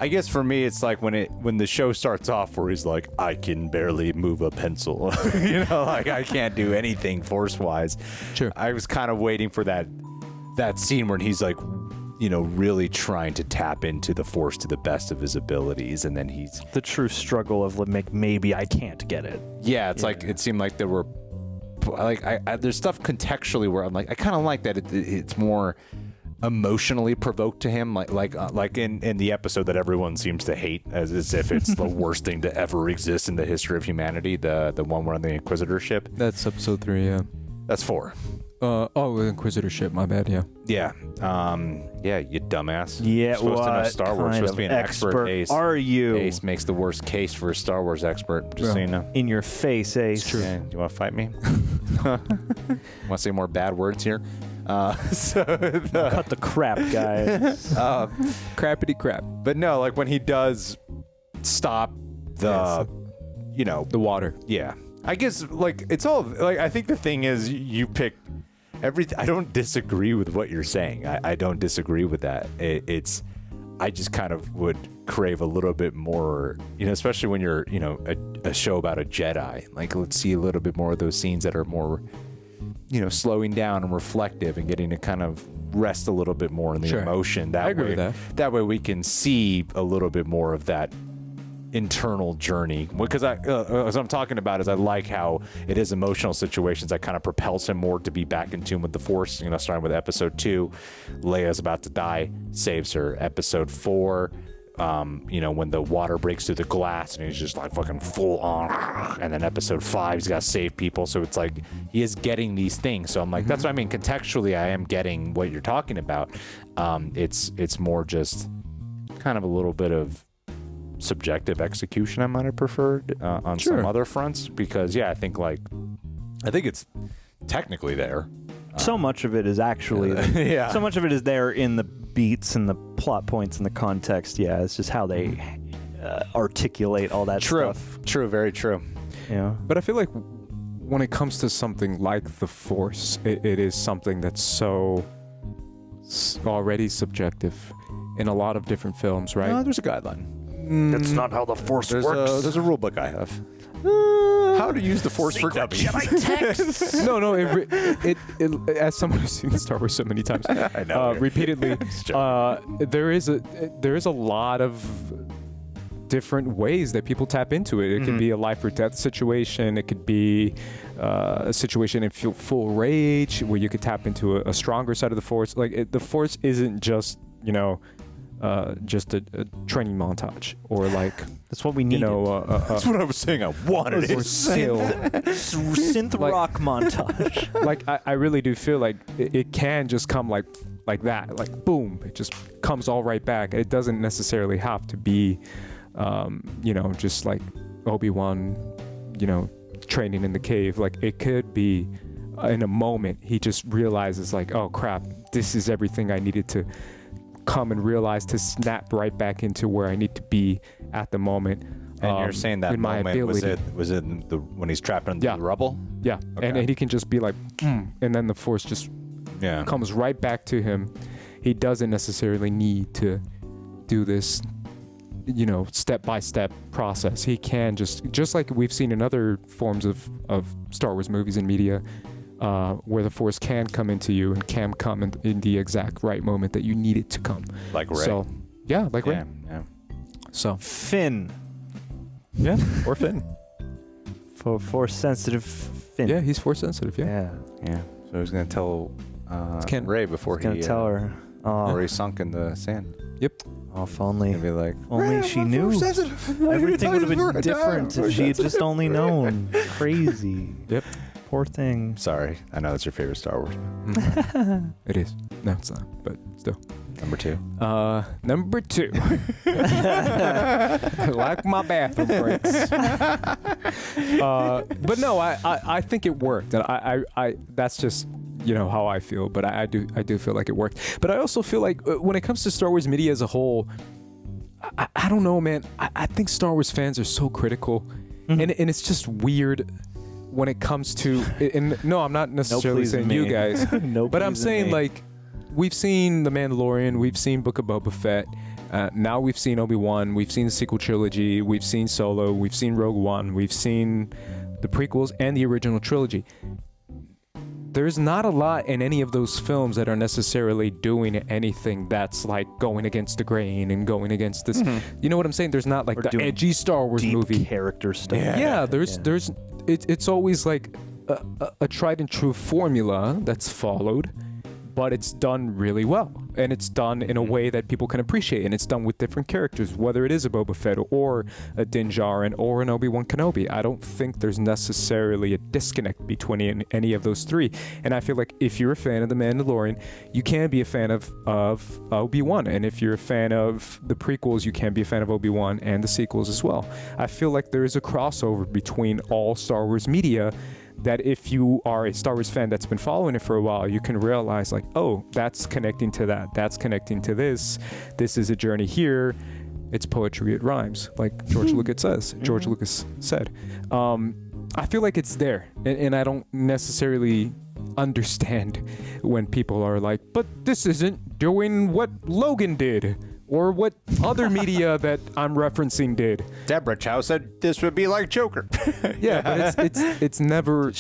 I guess for me, it's like when the show starts off where he's like, I can barely move a pencil. You know, like I can't do anything force-wise. Sure. I was kind of waiting for that scene where he's like, you know, really trying to tap into the Force to the best of his abilities, and then he's the true struggle of maybe I can't get it. Yeah, it's like it seemed like there were like there's stuff contextually where I'm like, I kind of like that it's more emotionally provoked to him, like in the episode that everyone seems to hate as if it's the worst thing to ever exist in the history of humanity, the one where on the Inquisitor ship. That's episode 3, yeah. That's 4. Inquisitor ship, my bad, yeah. Yeah. Yeah, you dumbass. Yeah, you're supposed to know Star Wars. You're supposed to be an expert. Ace. Are you? Ace makes the worst case for a Star Wars expert, just so you know. In your face, Ace. It's true. Yeah, do you want to fight me? Want to say more bad words here? Cut the crap, guys. Crappity crap. But no, like when he does stop the water. Yeah. I guess like it's all like I think the thing is you pick everything. I don't disagree with what you're saying. I don't disagree with that. I just kind of would crave a little bit more, you know, especially when you're, you know, a show about a Jedi. Like, let's see a little bit more of those scenes that are more, you know, slowing down and reflective and getting to kind of rest a little bit more in the emotion. I agree with that. That way we can see a little bit more of that internal journey, because as I'm talking about is I like how it is emotional situations that kind of propels him more to be back in tune with the Force. You know, starting with episode 2, Leia's about to die, saves her. Episode 4, you know, when the water breaks through the glass and he's just like fucking full on, and then episode 5 he's got to save people. So it's like he is getting these things. So I'm like, that's what I mean. Contextually, I am getting what you're talking about. It's more just kind of a little bit of subjective execution I might have preferred on some other fronts, because I think it's technically there. So much of it is actually so much of it is there in the beats and the plot points and the context. Yeah, it's just how they articulate all that stuff. True, very true. Yeah. But I feel like when it comes to something like the Force, it is something that's so already subjective in a lot of different films, right? No, there's a guideline. That's not how the Force works. There's a rule book I have. How to use the Force for dummies. No. It as someone who's seen Star Wars so many times, I know, repeatedly, there is a lot of different ways that people tap into it. It could be a life or death situation. It could be a situation in full rage where you could tap into a stronger side of the Force. Like the Force isn't just, just a training montage or like that's what we need. That's what I was saying. I wanted it. Synth rock montage. Like I really do feel like it can just come like that, like boom, it just comes all right back. It doesn't necessarily have to be, just like Obi-Wan, training in the cave. Like it could be in a moment he just realizes like, oh crap, this is everything I needed to come and realize to snap right back into where I need to be at the moment. And you're saying that moment was it when he's trapped under the rubble? Yeah, okay. and he can just be like, and then the Force just comes right back to him. He doesn't necessarily need to do this, step-by-step process. He can just like we've seen in other forms of Star Wars movies and media, where the Force can come into you and can come in the exact right moment that you need it to come. Like Rey. So, yeah, like Rey. Yeah. So Finn. Yeah, or Finn. For Force-sensitive Finn. Yeah, he's Force-sensitive, yeah. So he's going to tell Rey before he's going to tell her. Or he's sunk in the sand. Yep. Oh, if only. He'll be like, only she knew. Everything would have been different if she had just only known. Crazy. Yep. Poor thing. Sorry, I know that's your favorite Star Wars. It is. No, it's not, but still. Number 2. Number 2. I like my bathroom breaks. But no, I think it worked, and I that's just how I feel. But I do feel like it worked. But I also feel like when it comes to Star Wars media as a whole, I don't know, man. I think Star Wars fans are so critical, and it's just weird. When it comes to, and no, I'm not necessarily saying you guys, but I'm saying like, we've seen The Mandalorian, we've seen Book of Boba Fett, now we've seen Obi-Wan, we've seen the sequel trilogy, we've seen Solo, we've seen Rogue One, we've seen the prequels and the original trilogy. There's not a lot in any of those films that are necessarily doing anything that's like going against the grain and going against this. You know what I'm saying? There's not like the edgy Star Wars movie character stuff. Yeah, there's it's always like a tried and true formula that's followed, but it's done really well, and it's done in a way that people can appreciate, and it's done with different characters, whether it is a Boba Fett or a Din Djarin or an Obi-Wan Kenobi. I don't think there's necessarily a disconnect between any of those three, and I feel like if you're a fan of The Mandalorian, you can be a fan of Obi-Wan, and if you're a fan of the prequels, you can be a fan of Obi-Wan and the sequels as well. I feel like there is a crossover between all Star Wars media, that if you are a Star Wars fan that's been following it for a while, you can realize like, oh, that's connecting to that's connecting to this is a journey here, it's poetry, it rhymes, like George Lucas said. I feel like it's there, and I don't necessarily understand when people are like, but this isn't doing what Logan did or what other media that I'm referencing did. Deborah Chow said this would be like Joker. Yeah, but it's never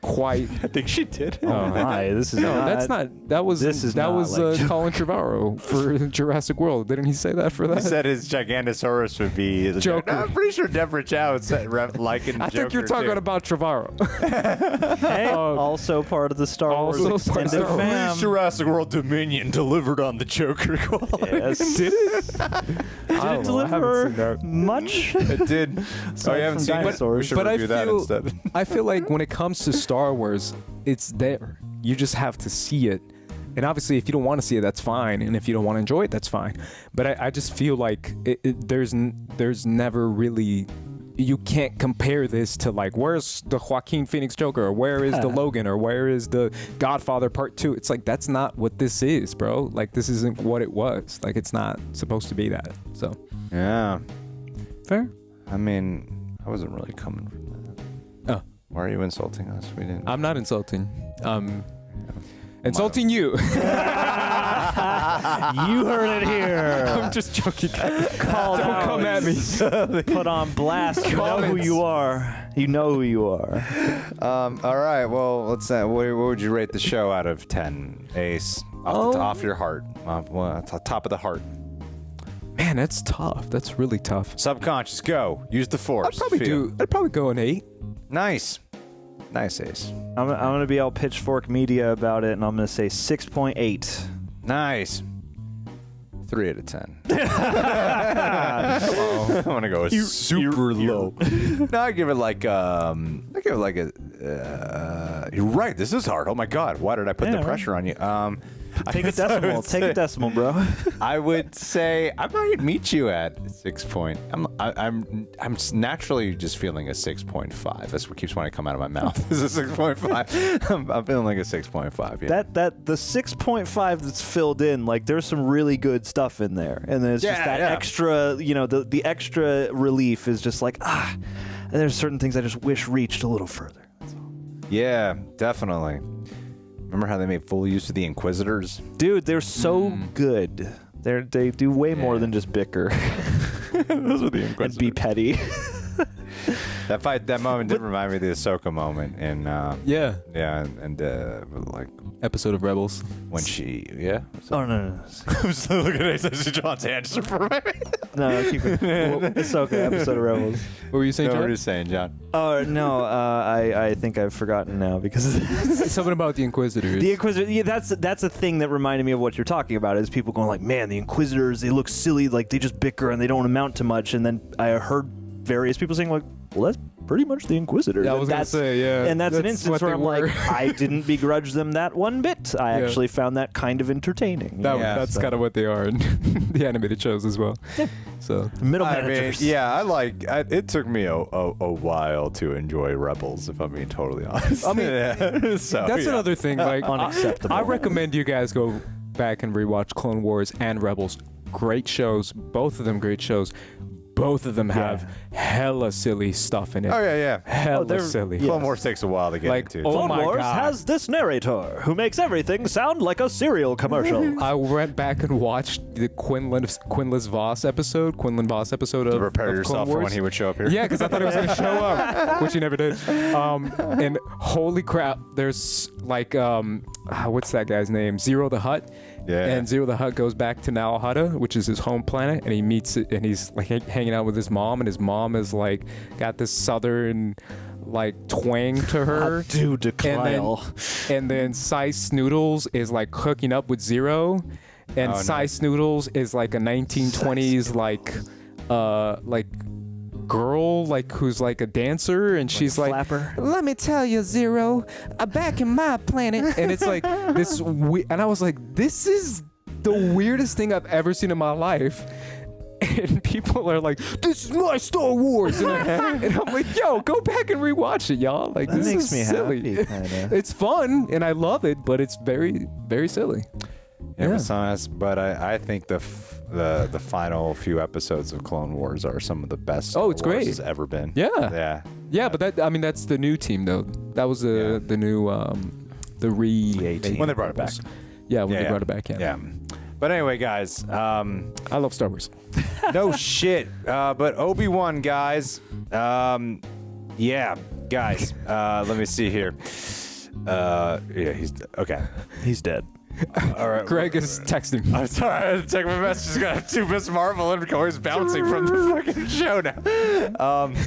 quite. I think she did. Oh my, this is that's not. That was like Colin Trevorrow for Jurassic World. Didn't he say that for that? He said his Gigantosaurus would be the Joker. I'm pretty sure Deborah Chow said liking. I think you're talking about Trevorrow. Hey, also part of the Star Wars extended fam. Jurassic World Dominion delivered on the Joker quality. Yes. Did it? Did it deliver much? It did. Oh, you haven't seen dinosaurs. We should review that instead. I feel like when it comes to Star Wars, it's there. You just have to see it. And obviously, if you don't want to see it, that's fine. And if you don't want to enjoy it, that's fine. But I just feel like there's never really... You can't compare this to like, where's the Joaquin Phoenix Joker, or where is the Logan, or where is the Godfather Part 2? It's like, that's not what this is, bro. Like, this isn't what it was. Like, it's not supposed to be that. So yeah, fair. I mean, I wasn't really coming from that. Oh, why are you insulting us? We didn't. I'm not insulting. Insulting you. You heard it here. I'm just joking. Call Don't come at me. Put on blast. You know who you are. You know who you are. All right. Well, let's say, what would you rate the show out of 10? Ace, off your heart. Top of the heart. Man, that's tough. That's really tough. Subconscious, go. Use the force. I'd probably go an 8. Nice. Nice, Ace. I'm gonna be all pitchfork media about it, and I'm gonna say 6.8. Nice. 3 out of 10. I'm gonna go super low. No, I give it like a. You're right. This is hard. Oh my God. Why did I put the pressure on you? Take a decimal. Take a decimal, bro. I would say I might meet you at 6 point. I'm naturally just feeling a 6.5. That's what keeps wanting to come out of my mouth. Is a 6.5. I'm feeling like a 6.5. Yeah. That the 6.5 that's filled in, like there's some really good stuff in there, and then it's just that extra, the extra relief is just like there's certain things I just wish reached a little further. That's all. Yeah, definitely. Remember how they made full use of the Inquisitors? Dude, they're so good. They do way more than just bicker. Those are the Inquisitors. And be petty. That moment did remind me of the Ahsoka moment in like episode of Rebels when she Oh no. I'm still looking at John's answer for a minute. No, keep it. Ahsoka episode of Rebels. What were you saying, John? John? What are you saying, John? Oh no, I think I've forgotten now because something about the Inquisitors. The Inquisitors. Yeah, that's a thing that reminded me of what you're talking about. Is people going like, man, the Inquisitors, they look silly, like they just bicker and they don't amount to much. And then I heard various people saying like, well, that's pretty much the Inquisitors. Yeah, I was gonna say, yeah. And that's an instance where I'm like, I didn't begrudge them that one bit. I actually found that kind of entertaining. That's kind of what they are in the animated shows as well. Yeah. So middle managers. It took me a while to enjoy Rebels, if I'm being totally honest. I mean, so, that's another thing. Like, unacceptable. I recommend you guys go back and rewatch Clone Wars and Rebels. Great shows. Both of them great shows. Both of them have hella silly stuff in it. Oh, yeah. Hella silly. Clone Wars takes a while to get into. Clone Wars has this narrator who makes everything sound like a cereal commercial. I went back and watched the Quinlan Voss episode of to prepare of yourself for when he would show up here. Yeah, because I thought he was going to show up, which he never did. And holy crap, there's like, what's that guy's name? Zero the Hutt. Yeah. And Zero the Hutt goes back to Nalhutta, which is his home planet, and he meets it, and he's like hanging out with his mom, and his mom is like got this southern like twang to her. Dude, and then Cy Snoodles is like hooking up with Zero, and Cy Snoodles is like a 1920s like girl like who's like a dancer, and she's like, flapper. Let me tell you, Zero, back in my planet, and it's like this and I was like, this is the weirdest thing I've ever seen in my life. And people are like, this is my Star Wars, and I'm like, yo, go back and rewatch it, y'all. Like, this makes is me silly. happy, It's fun and I love it, but it's very, very silly. But I think the final few episodes of Clone Wars are some of the best Star it's great. Wars has ever been. Yeah, but that's the new team though. That was the new when they brought it back. Yeah, when they brought it back. Yeah. But anyway, guys, I love Star Wars. No shit. But Obi-Wan, guys. Guys. Let me see here. He's okay. He's dead. All right. Greg is texting. I'm sorry. I had to check my messages. Got two Miss Marvel and Corey's bouncing from the fucking show now.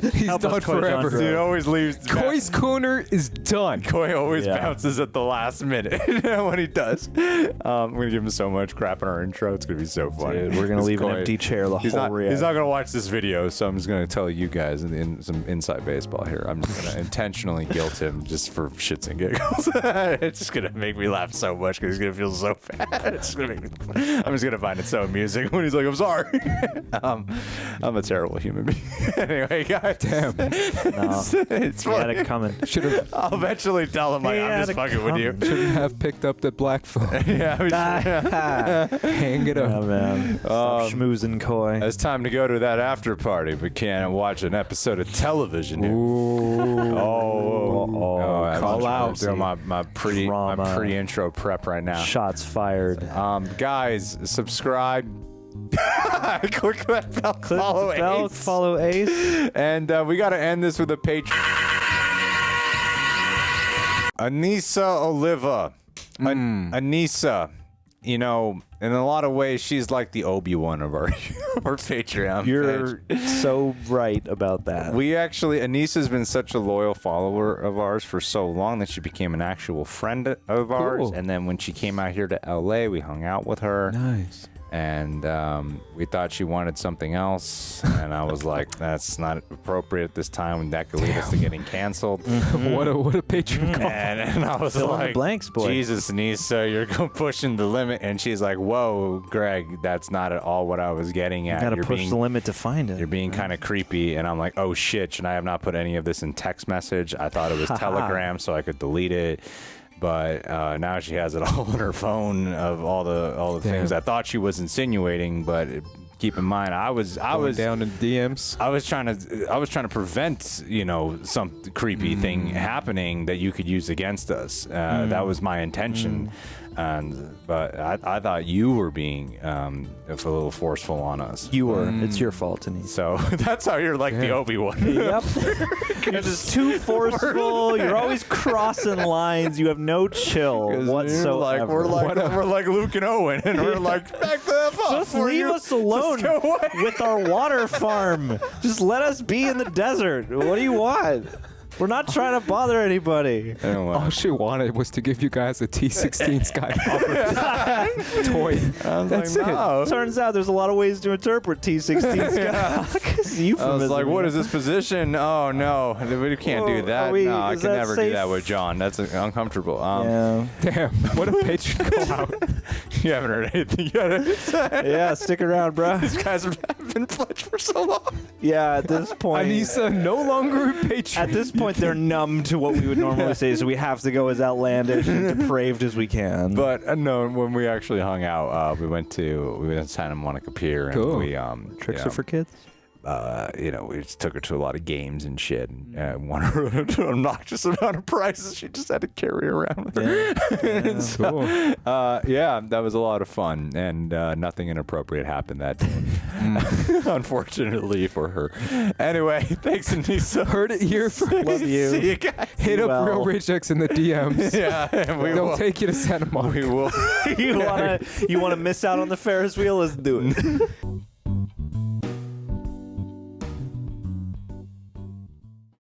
He's done forever. Dude always leaves. Koi's corner is done. Koi always bounces at the last minute when he does. I'm gonna give him so much crap in our intro. It's gonna be so funny. Dude, we're gonna leave an empty chair the whole reaction. He's not gonna watch this video, so I'm just gonna tell you guys in some inside baseball here. I'm just gonna intentionally guilt him just for shits and giggles. It's just gonna make me laugh so much because he's gonna feel so bad. It's gonna make me, I'm just gonna find it so amusing when he's like, "I'm sorry." I'm a terrible human being. Anyway, guys. Damn. It's He had it coming. I'll eventually tell him I'm just fucking with you. Shouldn't have picked up that black phone. Hang it up. Oh man. Stop schmoozing, Koi. It's time to go to that after party, but can't watch an episode of television here. Call out. Doing my pre-intro prep right now. Shots fired. Guys, subscribe. Click that bell. Follow Ace. And we got to end this with a Patron. Anissa Oliva. Anissa. you know, in a lot of ways, she's like the Obi-Wan of our Patreon. You're so right about that. We actually, Anissa's been such a loyal follower of ours for so long that she became an actual friend of ours. And then when she came out here to LA, we hung out with her. Nice. And we thought she wanted something else, and I was like, "That's not appropriate at this time. That could lead us to getting canceled." What a patron call. And I was Fill in the like, blanks, boy. "Jesus, Anissa, you're pushing the limit." And she's like, "Whoa, Greg, that's not at all what I was getting at. You gotta You're push being, the limit to find it. You're being kind of creepy." And I'm like, "Oh shit! Should I have not put any of this in text message? I thought it was Telegram, so I could delete it." But now she has it all on her phone of all the things I thought she was insinuating. But keep in mind, I was down in DMs. I was trying to prevent, you know, some creepy thing happening that you could use against us. That was my intention. But I thought you were being a little forceful on us. You were. It's your fault, Anissa. So that's how you're like the Obi-Wan. Yep. You're just too forceful. You're always crossing lines. You have no chill whatsoever. We're like Luke and Owen, and we're like, back the F off. Just leave us alone with our water farm. Just let us be in the desert. What do you want? We're not trying to bother anybody. All she wanted was to give you guys a T16 Skywalker toy. That's like, no. it. Turns out there's a lot of ways to interpret T16 Skywalker. I was like, what is this position? Oh, no. We can't do that. No, I can never do that with John. That's uncomfortable. Yeah. Damn. What a patron call out. You haven't heard anything yet. Yeah, stick around, bro. These guys have been pledged for so long. Yeah, at this point. Anissa, no longer a patron. At this point, they're numb to what we would normally say, so we have to go as outlandish and depraved as we can. But no, when we actually hung out, we went to Santa Monica Pier, and cool. we Tricks are for kids. You know, we just took her to a lot of games and shit, and won her an obnoxious amount of prizes she just had to carry around with her. Yeah. Cool. Yeah, that was a lot of fun, and nothing inappropriate happened that day. Unfortunately for her. Anyway, thanks, Anissa. Heard it here first. Love you. See you guys. Hit up Real Rich X in the DMs. Yeah, and They'll take you to Santa Monica. We will. You wanna miss out on the Ferris wheel? Let's do it.